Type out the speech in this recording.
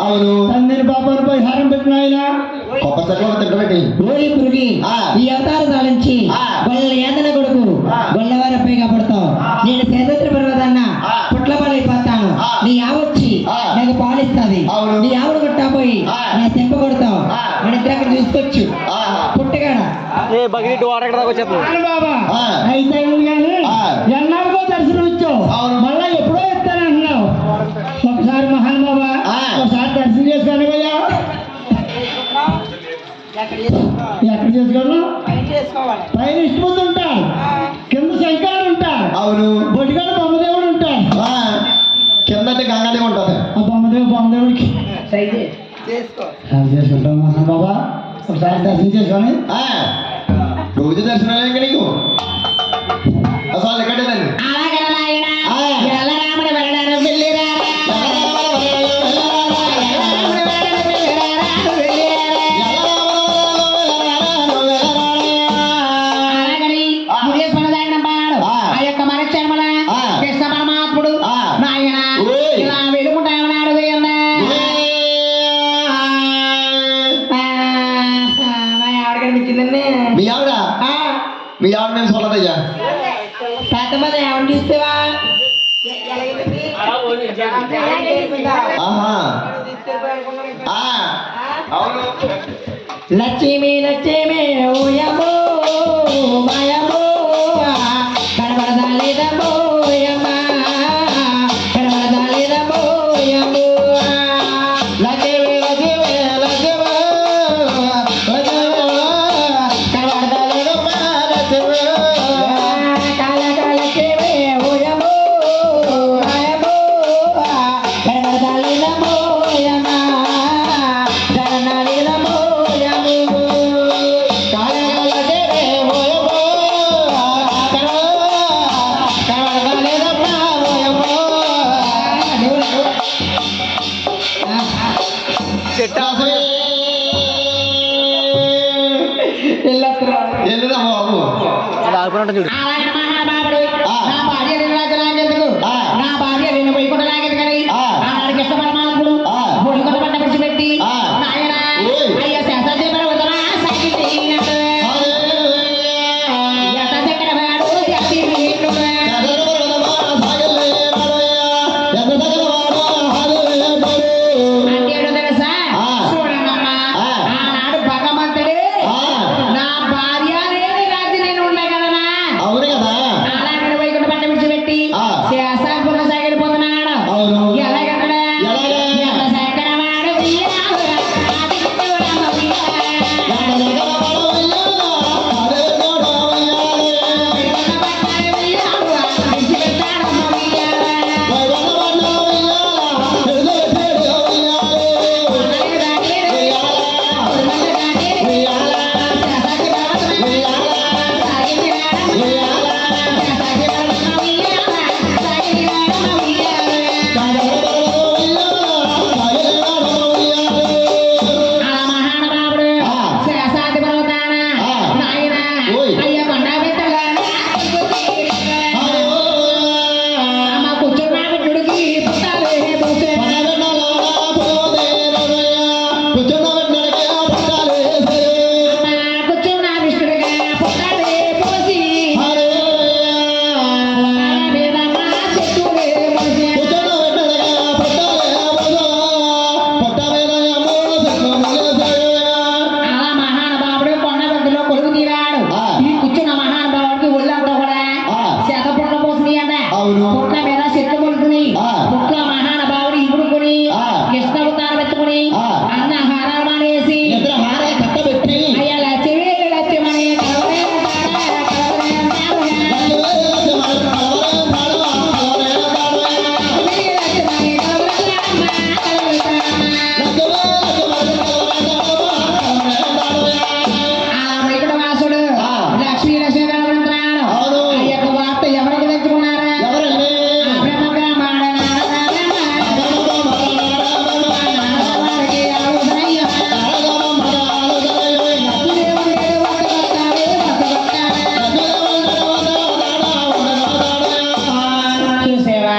అవును తండ్రి పాపాను పరిహారం పెట్టిన ఆయన కొత్త చెట్ల తిట్టబెట్టి ఓరి పురుగి ఈ అవతార సాలించి గొల్ల ఏదన కొడుకు గొల్లవారపై కాపాడుతావు నేను సేదత్ర పర్వతాన్న పుట్లపాలైపోతాను నీ ఆవొచ్చి నాకు పాలిస్తుంది నీ ఆవుడు కొట్టాపోయి నా చెంప కొడతావు నేను ఇద్దరు అక్కడ తీసుకొచ్చు పుట్టగాడ బాబా అయితే కానీ ఎన్నాళ్ళకో దర్శనం ఇచ్చావు మళ్ళా ఎప్పుడో ఇస్తాను అంటున్నావు ఒకసారి మహాన్ బాబా ఒకసారి దర్శనం చేసుకోండి భయ్యా ఎక్కడ చేసుకోవాలి పైన ఇష్టమంది ఉంటాడు కింద శంకరుడు ఉంటాడు అవును బొడిగాడు బొమ్మదేవుడు ఉంటాడు కింద గంగాదేవి ఉంటుంది ఆ బొమ్మదేవుడికి చేసుకుంటాం మహాన్ బాబా ఒకసారి దర్శనం చేసుకొని రోజు దర్శనాలు ఇంకా నీకు అసలు ఎక్కడేదండి మీ ఆవిడ మేము సొల్లదయ్యా పెద్దమంది ఎవరు తీస్తేవా లక్ష్మి లక్ష్మి ఓయమో మాయమో కనబడదా లేదమ్మో ఓయమ్మా కనబడదా లేదమ్మో ఓయమ్మో లక్ష్మి లక్ష్మి లక్ష్మి కనబడదా లేదమ్మా లక్ష్మి కాల కాలకేమే ఓయమో మాయమో కనబడదా లేదమ్మో ఓయమ్మా బాబు